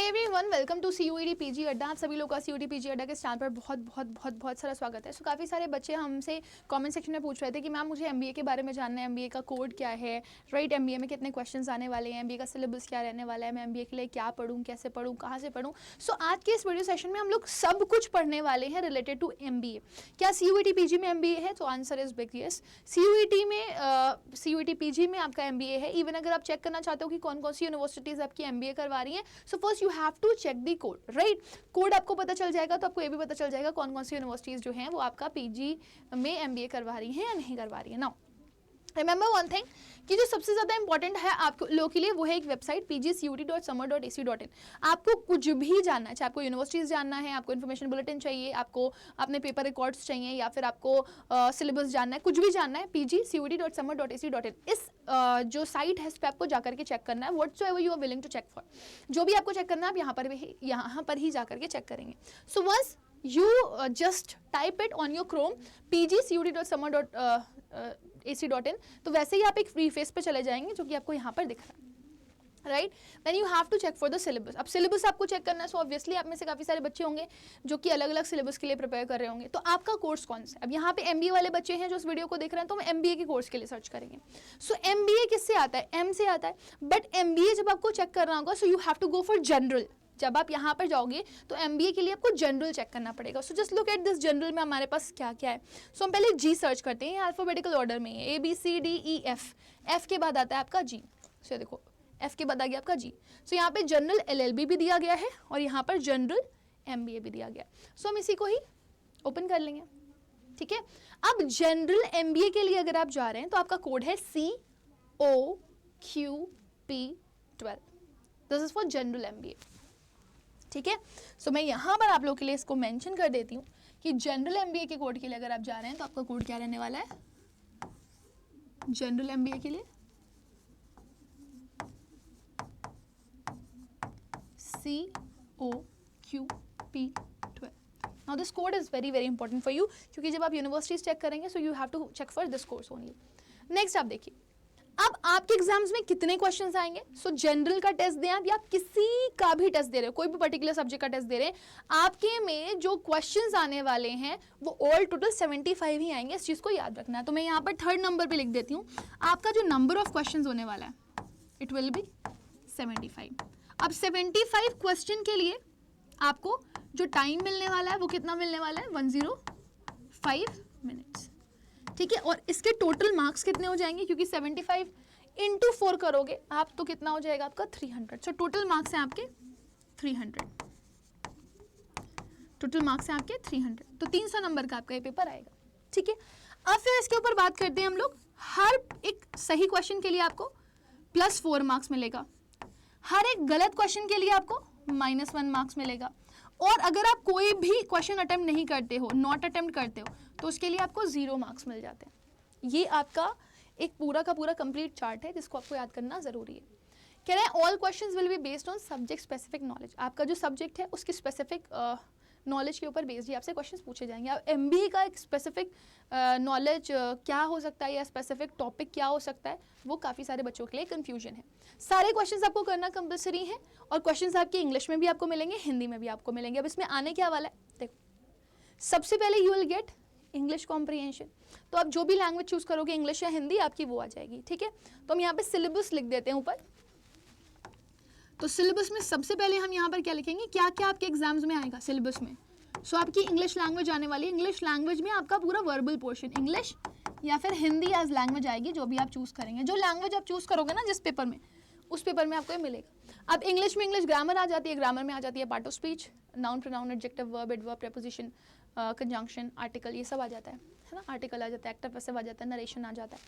Hi everyone, welcome to CUET PG Adda. आप सभी लोग का CUET पीजी अड्डा के चैनल पर बहुत सारा स्वागत है। काफ़ी सारे बच्चे हमसे कमेंट सेक्शन में पूछ रहे थे कि मैम मुझे MBA के बारे में जानना है, MBA का कोड क्या है, राइट, MBA में कितने क्वेश्चंस आने वाले हैं, MBA का सिलेबस क्या रहने वाला है, मैं MBA के लिए क्या पढ़ूँ, कैसे पढ़ूँ, कहाँ से पढ़ूँ। सो आज के इस वीडियो सेशन में हम लोग सब कुछ पढ़ने वाले हैं रिलेटेड टू MBA। क्या CUET पीजी में MBA है? तो answer is big yes. CUET PG में आपका MBA है। इवन अगर आप चेक करना चाहते हो कि कौन कौन सी यूनिवर्सिटीज़ आपकी MBA करवा रही हैं, so first you have to check the code, right. Code आपको पता चल जाएगा तो आपको ये भी पता चल जाएगा कौन कौन सी यूनिवर्सिटीज़ जो हैं वो आपका पीजी में MBA करवा रही हैं या नहीं करवा रही है। नाउ रिमेंबर वन थिंग कि जो सबसे ज़्यादा इंपॉर्टेंट है आप लोगों के लिए वो है एक वेबसाइट pgcut.summer.ac.in। आपको कुछ भी जानना है, चाहे आपको यूनिवर्सिटीज़ जानना है, आपको इन्फॉर्मेशन बुलेटिन चाहिए, आपको अपने पेपर रिकॉर्ड्स चाहिए, या फिर आपको सिलेबस जानना है, कुछ भी जानना है, pgcut.summer.ac.in इस जो साइट है इस पर आपको जाकर के चेक करना है। Whatsoever you are willing to check for, जो भी आपको चेक करना है आप यहाँ पर ही जाकर के चेक करेंगे। So once you just type it on your Chrome pgcut.summer.ac.in, तो वैसे ही आप एक फ्री फेस पे चले जाएंगे जो कि आपको यहाँ पर दिख रहा है, right. Then you have to check for the syllabus. अब सिलेबस आपको चेक करना है, सो ऑब्वियसली आप में से काफ़ी सारे बच्चे होंगे जो कि अलग अलग सिलेबस के लिए प्रिपेयर कर रहे होंगे। तो आपका कोर्स कौन सा है? अब यहाँ पे MBA वाले बच्चे हैं जो इस वीडियो को देख रहे हैं, तो हम MBA के कोर्स के लिए सर्च करेंगे। सो MBA किससे आता है? M से आता है। बट MBA जब आपको चेक करना होगा, so you have to go for general. जब आप यहाँ पर जाओगे तो MBA के लिए आपको जनरल चेक करना पड़ेगा। So just look at this general में हमारे पास क्या क्या है। सो हम पहले G सर्च करते हैं, अल्फाबेटिकल ऑर्डर में है ABCDEF। F के बाद आता है आपका G। सो देखो F के बाद आ गया आपका G। सो यहाँ पे जनरल LLB भी दिया गया है और यहाँ पर जनरल MBA भी दिया गया है। सो हम इसी को ही ओपन कर लेंगे, ठीक है। अब जनरल MBA के लिए अगर आप जा रहे हैं तो आपका कोड है COQP12। This is for general MBA, ठीक है। सो मैं यहाँ पर आप लोग के लिए इसको मेंशन कर देती हूँ कि जनरल MBA के कोड के लिए अगर आप जा रहे हैं तो आपका कोड क्या रहने वाला है जनरल MBA के लिए? COQP12। Now this code is very very important for you, क्योंकि जब आप यूनिवर्सिटीज चेक करेंगे so you have to check for this course only. Next आप देखिए, अब आपके एग्जाम्स में कितने क्वेश्चंस आएंगे। सो जनरल का टेस्ट दें आप या किसी का भी टेस्ट दे रहे हो, कोई भी पर्टिकुलर सब्जेक्ट का टेस्ट दे रहे हैं, आपके में जो क्वेश्चंस आने वाले हैं वो ऑल टोटल 75 ही आएंगे। इस चीज़ को याद रखना है। तो मैं यहाँ पर 3rd नंबर पे लिख देती हूँ, आपका जो नंबर ऑफ क्वेश्चंस होने वाला है इट विल बी 75। अब 75 क्वेश्चन के लिए आपको जो टाइम मिलने वाला है वो कितना मिलने वाला है? 105 मिनट्स, ठीक है। और इसके टोटल मार्क्स कितने हो जाएंगे? क्योंकि 75 इंटू 4 करोगे आप तो कितना हो जाएगा आपका? 300। सो टोटल मार्क्स हैं आपके 300। टोटल मार्क्स हैं आपके 300, तो 300 नंबर का आपका ये पेपर आएगा, ठीक है। अब फिर इसके ऊपर बात करते हैं हम लोग। हर एक सही क्वेश्चन के लिए आपको +4 मार्क्स मिलेगा, हर एक गलत क्वेश्चन के लिए आपको -1 मार्क्स मिलेगा, और अगर आप कोई भी क्वेश्चन अटेम्प्ट नहीं करते हो, नॉट अटेम्प्ट करते हो, तो उसके लिए आपको 0 मार्क्स मिल जाते हैं। ये आपका एक पूरा का पूरा कंप्लीट चार्ट है जिसको आपको याद करना जरूरी है। कह रहे हैं all questions will be based on subject specific knowledge. आपका जो सब्जेक्ट है उसकी स्पेसिफिक नॉलेज के ऊपर बेस्ड ही आपसे क्वेश्चंस पूछे जाएंगे। अब MBA का एक स्पेसिफिक नॉलेज क्या हो सकता है या स्पेसिफिक टॉपिक क्या हो सकता है, वो काफ़ी सारे बच्चों के लिए कंफ्यूजन है। सारे क्वेश्चंस आपको करना कंपलसरी है, और क्वेश्चंस आपके इंग्लिश में भी आपको मिलेंगे, हिंदी में भी आपको मिलेंगे। अब इसमें आने क्या वाला है देखो, सबसे पहले you will get English comprehension. तो आप जो भी लैंग्वेज चूज करोगे, इंग्लिश या हिंदी, आपकी वो आ जाएगी, ठीक है। तो हम यहाँ पे सिलेबस लिख देते हैं ऊपर। तो सिलेबस में सबसे पहले हम यहाँ पर क्या लिखेंगे, क्या क्या आपके एग्जाम्स में आएगा सिलेबस में। सो आपकी इंग्लिश लैंग्वेज आने वाली है। इंग्लिश लैंग्वेज में आपका पूरा वर्बल पोर्शन इंग्लिश या फिर हिंदी एज लैंग्वेज आएगी, जो भी आप चूज करेंगे। जो लैंग्वेज आप चूज करोगे ना जिस पेपर में, उस पेपर में आपको ये मिलेगा। अब इंग्लिश में इंग्लिश ग्रामर आ जाती है, ग्रामर में आ जाती है part of speech, noun pronoun adjective verb adverb preposition conjunction article, ये सब आ जाता है ना। आर्टिकल आ जाता है, एक्टिव पैसिव आ जाता है, नरेशन आ जाता है,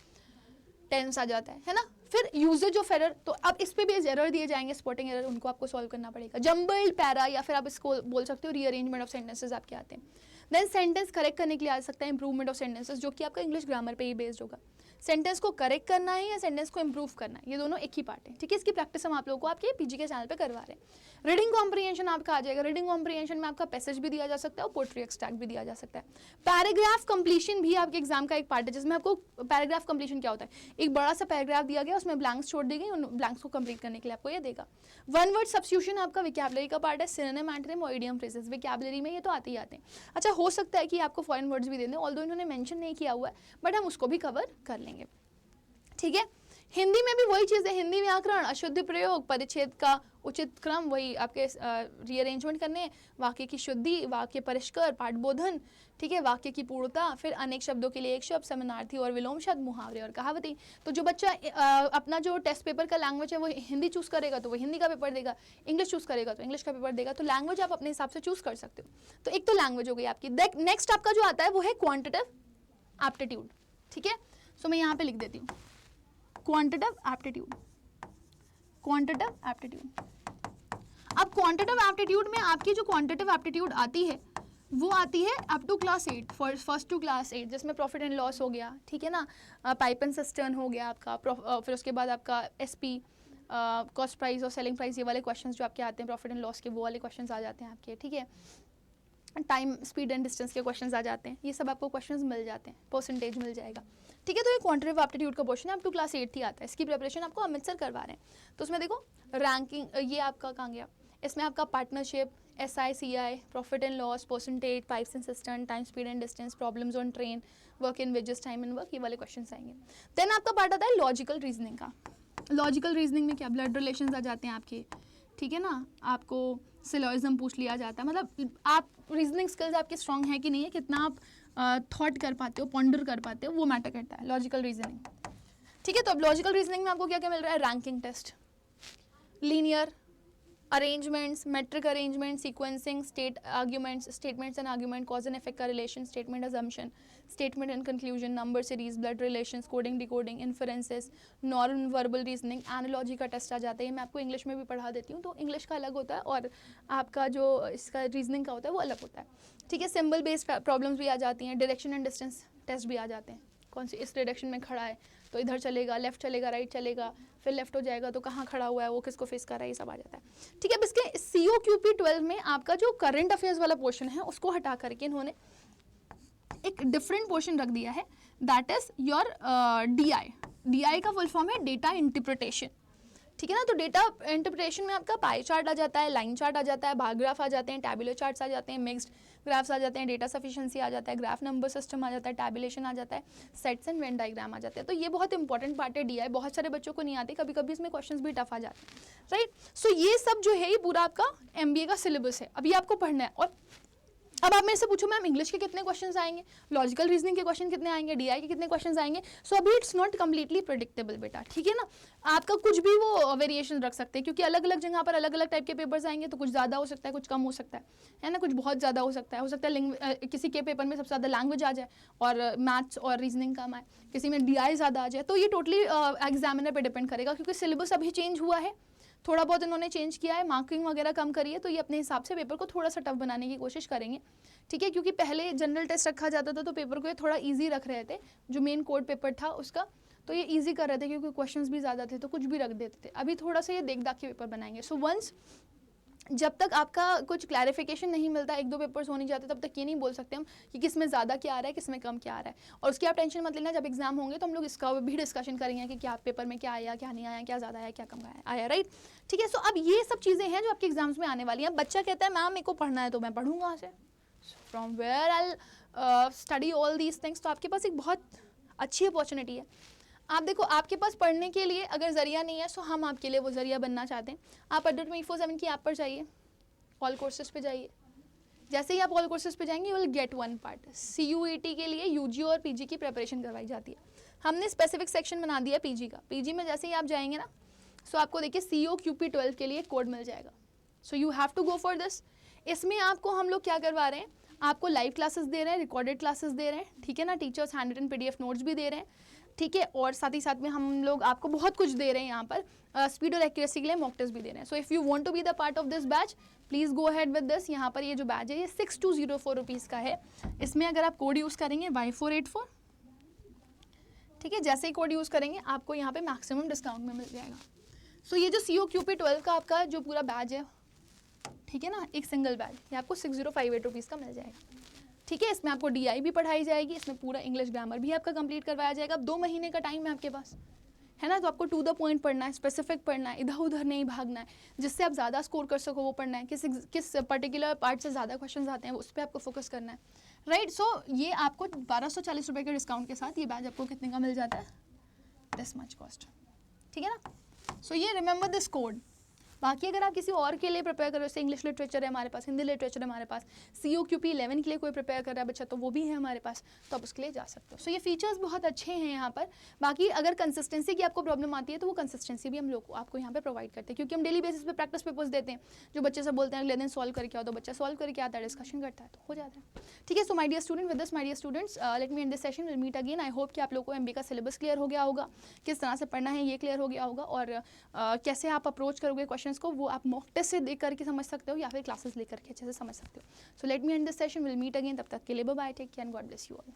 टेंस आ जाता है ना। फिर यूजेज ऑफ एरर, तो अब इस पे भी एरर दिए जाएंगे, स्पॉटिंग एरर, उनको आपको सॉल्व करना पड़ेगा। जम्बल्ड पैरा, या फिर आप इसको बोल सकते हो रीअरेंजमेंट ऑफ सेंटेंसेस आपके आते हैं। देन सेंटेंस करेक्ट करने के लिए आ सकता है इंप्रूवमेंट ऑफ सेंटेंसेस, जो कि आपका इंग्लिश ग्रामर पे ही बेस्ड होगा। सेंटेंस को करेक्ट करना है या सेंटेंस को इंप्रूव करना है, ये दोनों एक ही पार्ट है, ठीक है। इसकी प्रैक्टिस हम आप लोगों को आपके पीजी के चैनल पे करवा रहे हैं। रीडिंग कॉम्प्रिहेंशन आपका आ जाएगा। रीडिंग कॉम्प्रिहेंशन में आपका पैसेज भी दिया जा सकता है और पोएट्री एक्सट्रैक्ट भी दिया जा सकता है। पैराग्राफ कंप्लीशन भी आपके एग्जाम का एक पार्ट है, जिसमें आपको पैराग्राफ कंप्लीशन क्या होता है, एक बड़ा सा पैराग्राफ दिया गया गया, उसमें ब्लैंक्स छोड़ दी गई, उन ब्लैंक्स को कंप्लीट करने के लिए आपको ये देगा। वन वर्ड सब्स्टिट्यूशन आपका विकैबुलरी का पार्ट है, सिनोनिम, एंटोनिम और इडियम फ्रेजेस विकैबुलरी में ये तो आते ही आते हैं। अच्छा, हो सकता है कि आपको फॉरेन वर्ड्स भी दे दें, ऑल्दो इन्होंने मेंशन नहीं किया हुआ है, बट हम उसको भी कवर कर लेंगे, ठीक है। हिंदी में भी वही चीज़ है, हिंदी व्याकरण, अशुद्ध प्रयोग, परिच्छेद का उचित क्रम, वही आपके रीअरेंजमेंट करने, वाक्य की शुद्धि, वाक्य परिष्कार, पाठबोधन, ठीक है, वाक्य की पूर्णता, फिर अनेक शब्दों के लिए एक शब्द, समानार्थी और विलोम शब्द, मुहावरे और कहावतें। तो जो बच्चा अपना जो टेस्ट पेपर का लैंग्वेज है वो हिंदी चूज़ करेगा तो वो हिंदी का पेपर देगा, इंग्लिश चूज़ करेगा तो इंग्लिश का पेपर देगा। तो लैंग्वेज आप अपने हिसाब से चूज़ कर सकते हो। तो एक तो लैंग्वेज हो गई आपकी। नेक्स्ट आपका जो आता है वो है क्वांटिटेटिव एप्टीट्यूड, ठीक है। सो मैं यहाँ पे लिख देती हूँ क्वांटिटेटिव एप्टीट्यूड, क्वांटिटेटिव एप्टीट्यूड। अब क्वांटिटेटिव एप्टीट्यूड में आपकी जो क्वांटिटेटिव एप्टीट्यूड आती है वो आती है up to class 8, first to class 8, जिसमें प्रॉफिट एंड लॉस हो गया, ठीक है ना, पाइप एंड सिस्टर्न हो गया आपका, फिर उसके बाद आपका एसपी, कॉस्ट प्राइस और सेलिंग प्राइस, ये वाले क्वेश्चंस जो आपके आते हैं प्रॉफिट एंड लॉस के, वो वाले क्वेश्चंस आ जाते हैं आपके, ठीक है। टाइम, स्पीड एंड डिस्टेंस के क्वेश्चंस आ जाते हैं, ये सब आपको क्वेश्चंस मिल जाते हैं, परसेंटेज मिल जाएगा, ठीक है। तो ये क्वांटिटेटिव एप्टीट्यूड का क्वेश्चन है, अप टू क्लास 8 ही आता है। इसकी प्रिपरेशन आपको अमित सर करवा रहे हैं। तो उसमें देखो रैंकिंग, ये आपका कहाँ गया, इसमें आपका partnership, SI, profit and loss, percentage, pipes and cistern, time, speed and distance, problems on train, work in wages, time and work, ये वाले क्वेश्चंस आएंगे। देन आपका पार्ट आता है लॉजिकल रीजनिंग का। लॉजिकल रीजनिंग में क्या, ब्लड रिलेशंस आ जाते हैं आपके, ठीक है ना, आपको सिलोइज्म पूछ लिया जाता है, मतलब आप रीजनिंग स्किल्स आपके स्ट्रांग है कि नहीं है, कितना आप थॉट कर पाते हो, पॉन्डर कर पाते हो, वो मैटर करता है लॉजिकल रीजनिंग, ठीक है। तो अब लॉजिकल रीजनिंग में आपको क्या क्या मिल रहा है, ranking test, linear arrangements, metric arrangement, sequencing, statements and argument, cause and effect का relation, statement assumption, statement and conclusion, number series, blood relations, coding decoding, inferences, non verbal reasoning, analogy का test आ जाता है। मैं आपको English में भी पढ़ा देती हूँ, तो इंग्लिश का अलग होता है और आपका जो इसका रीजनिंग का होता है वो अलग होता है, ठीक है। सिंबल बेस्ड प्रॉब्लम्स भी आ जाती हैं, डायरेक्शन एंड डिस्टेंस टेस्ट भी आ जाते हैं, कौन सी इस डायरेक्शन में खड़ा है तो इधर चलेगा, लेफ्ट चलेगा, राइट चलेगा, फिर लेफ्ट हो जाएगा तो कहाँ खड़ा हुआ है, वो किसको फेस कर रहा है, ये सब आ जाता है, ठीक है। अब इसके COQP 12 में आपका जो करंट अफेयर्स वाला पोर्शन है उसको हटा करके इन्होंने एक डिफरेंट पोर्शन रख दिया है, दैट इज योर DI का फुल फॉर्म है डेटा इंटरप्रिटेशन, ठीक है ना। तो डेटा इंटरप्रिटेशन में आपका पाई चार्ट आ जाता है, लाइन चार्ट आ जाता है, बार ग्राफ आ जाते हैं, टैबुलर चार्ट्स आ जाते हैं, मिक्स्ड ग्राफ्स आ जाते हैं, डेटा सफिशिएंसी आ जाता है, ग्राफ नंबर सिस्टम आ जाता है, टैबुलेशन आ जाता है, सेट्स एंड वेन डायग्राम आ जाते हैं। तो ये बहुत इंपॉर्टेंट पार्ट है DI, बहुत सारे बच्चों को नहीं आते, कभी कभी इसमें क्वेश्चंस भी टफ आ जाते हैं, राइट। सो ये सब जो है ये पूरा आपका MBA का सिलेबस है, अभी आपको पढ़ना है। और अब आप मेरे से पूछो मैम इंग्लिश के कितने क्वेश्चंस आएंगे, लॉजिकल रीजनिंग के क्वेश्चन कितने आएंगे, DI के कितने क्वेश्चंस आएंगे। सो अभी इट्स नॉट कम्प्लीटली प्रेडिक्टेबल बेटा, ठीक है ना। आपका कुछ भी वो वेरिएशन रख सकते हैं, क्योंकि अलग अलग जगह पर अलग अलग टाइप के पेपर्स आएंगे, तो कुछ ज़्यादा हो सकता है, कुछ कम हो सकता है ना, कुछ बहुत ज़्यादा हो सकता है किसी के पेपर में सबसे ज़्यादा लैंग्वेज आ जाए और मैथ्स और रीजनिंग कम आए, किसी में DI ज़्यादा आ जाए। तो ये टोटली एग्जामिनर पर डिपेंड करेगा, क्योंकि सिलेबस अभी चेंज हुआ है, थोड़ा बहुत इन्होंने चेंज किया है, मार्किंग वगैरह कम करी है, तो ये अपने हिसाब से पेपर को थोड़ा सा टफ बनाने की कोशिश करेंगे, ठीक है। क्योंकि पहले जनरल टेस्ट रखा जाता था तो पेपर को ये थोड़ा इजी रख रहे थे, जो मेन कोड पेपर था उसका, तो ये इजी कर रहे थे क्योंकि क्वेश्चंस भी ज़्यादा थे तो कुछ भी रख देते थे। अभी थोड़ा सा ये देख दाख के पेपर बनाएंगे। सो वंस जब तक आपका कुछ क्लैरिफिकेशन नहीं मिलता, 1-2 पेपर्स हो नहीं जाते, तब तक ये नहीं बोल सकते हम कि किस में ज़्यादा क्या आ रहा है, किस में कम क्या आ रहा है। और उसकी आप टेंशन मत लेना, जब एग्जाम होंगे तो हम लोग इसका भी डिस्कशन करेंगे कि क्या पेपर में क्या आया, क्या नहीं आया, क्या ज़्यादा आया, क्या कम आया, राइट, ठीक है। सो अब ये सब चीज़ें हैं जो आपके एग्जाम्स में आने वाली हैं। बच्चा कहता है मैम मेरे को पढ़ना है तो मैं पढ़ूंगा वहाँ से, from where I study all these things. तो आपके पास एक बहुत अच्छी अपॉर्चुनिटी है। आप देखो, आपके पास पढ़ने के लिए अगर जरिया नहीं है, सो हम आपके लिए वो जरिया बनना चाहते हैं। आप अड्डा 24/7 की ऐप पर जाइए, ऑल कोर्सेज पे जाइए। जैसे ही आप ऑल कोर्सेज पे जाएंगे, you will get one part. CUET के लिए UG और PG की प्रिपरेशन करवाई जाती है। हमने स्पेसिफिक सेक्शन बना दिया PG का। PG में जैसे ही आप जाएंगे ना, सो आपको देखिए COQP 12 के लिए कोड मिल जाएगा। So you have to go for this. इसमें आपको हम लोग क्या करवा रहे हैं, आपको लाइव क्लासेस दे रहे हैं, रिकॉर्डेड क्लासेस दे रहे हैं, ठीक है ना, teachers hand written PDF notes भी दे रहे हैं, ठीक है। और साथ ही साथ में हम लोग आपको बहुत कुछ दे रहे हैं यहाँ पर, स्पीड और एक्यूरेसी के लिए मॉक टेस्ट भी दे रहे हैं। So if you want to be the part of this batch, please go ahead with this. यहाँ पर ये जो बैच है ये 6204 रुपीज़ का है। इसमें अगर आप कोड यूज़ करेंगे Y484, ठीक है, जैसे ही कोड यूज़ करेंगे आपको यहाँ पे मैक्सिमम डिस्काउंट में मिल जाएगा। सो ये जो COQP 12 का आपका जो पूरा बैच है, ठीक है ना, एक सिंगल बैच, ये आपको 6058 रुपीज़ का मिल जाएगा, ठीक है। इसमें आपको DI भी पढ़ाई जाएगी, इसमें पूरा इंग्लिश ग्रामर भी आपका कंप्लीट करवाया जाएगा। अब 2 महीने का टाइम है आपके पास, है ना। तो आपको टू द पॉइंट पढ़ना है, स्पेसिफिक पढ़ना है, इधर उधर नहीं भागना है, जिससे आप ज़्यादा स्कोर कर सको वो पढ़ना है। किस पर्टिकुलर पार्ट से ज़्यादा क्वेश्चन आते हैं उस पर आपको फोकस करना है, राइट। सो ये आपको 1240 रुपये के डिस्काउंट के साथ ये बैच आपको कितने का मिल जाता है, दिस मच कॉस्ट, ठीक है ना। सो ये रिमेंबर दिस कोड। बाकी अगर आप किसी और के लिए प्रिपेयर कर रहे हो, जैसे इंग्लिश लिटरेचर है हमारे पास, हिंदी लिटरेचर है हमारे पास, COQP 11 के लिए कोई प्रिपेयर कर रहा है बच्चा तो वो भी है हमारे पास, तो आप उसके लिए जा सकते हो। सो ये फीचर्स बहुत अच्छे हैं यहाँ पर। बाकी अगर कंसिस्टेंसी की आपको प्रॉब्लम आती है तो वो कंसिस्टेंसी भी हम लोग आपको यहाँ पे प्रोवाइड करते हैं, क्योंकि हम डेली बेसिस पे प्रैक्टिस पेपर्स देते हैं। जो बच्चे से बोलते हैं अगले दिन सॉल्व करके आओ, तो बच्चा सॉल्व करके आता है, डिस्कशन करता है, तो हो जाता है, ठीक है। So my dear student, with this my dear students, let me end this session, will meet again. I hope कि आप लोगों को MBA का सिलेबस क्लियर हो गया होगा, किस तरह से पढ़ना है ये क्लियर हो गया होगा, और कैसे आप अप्रोच करोगे क्वेश्चंस को वो आप मॉक टेस्ट से देख करके समझ सकते हो या फिर क्लासेस लेकर के अच्छे से समझ सकते हो। So let me end this session, will meet again. तब तक के लिए bye bye, take care and God bless you all.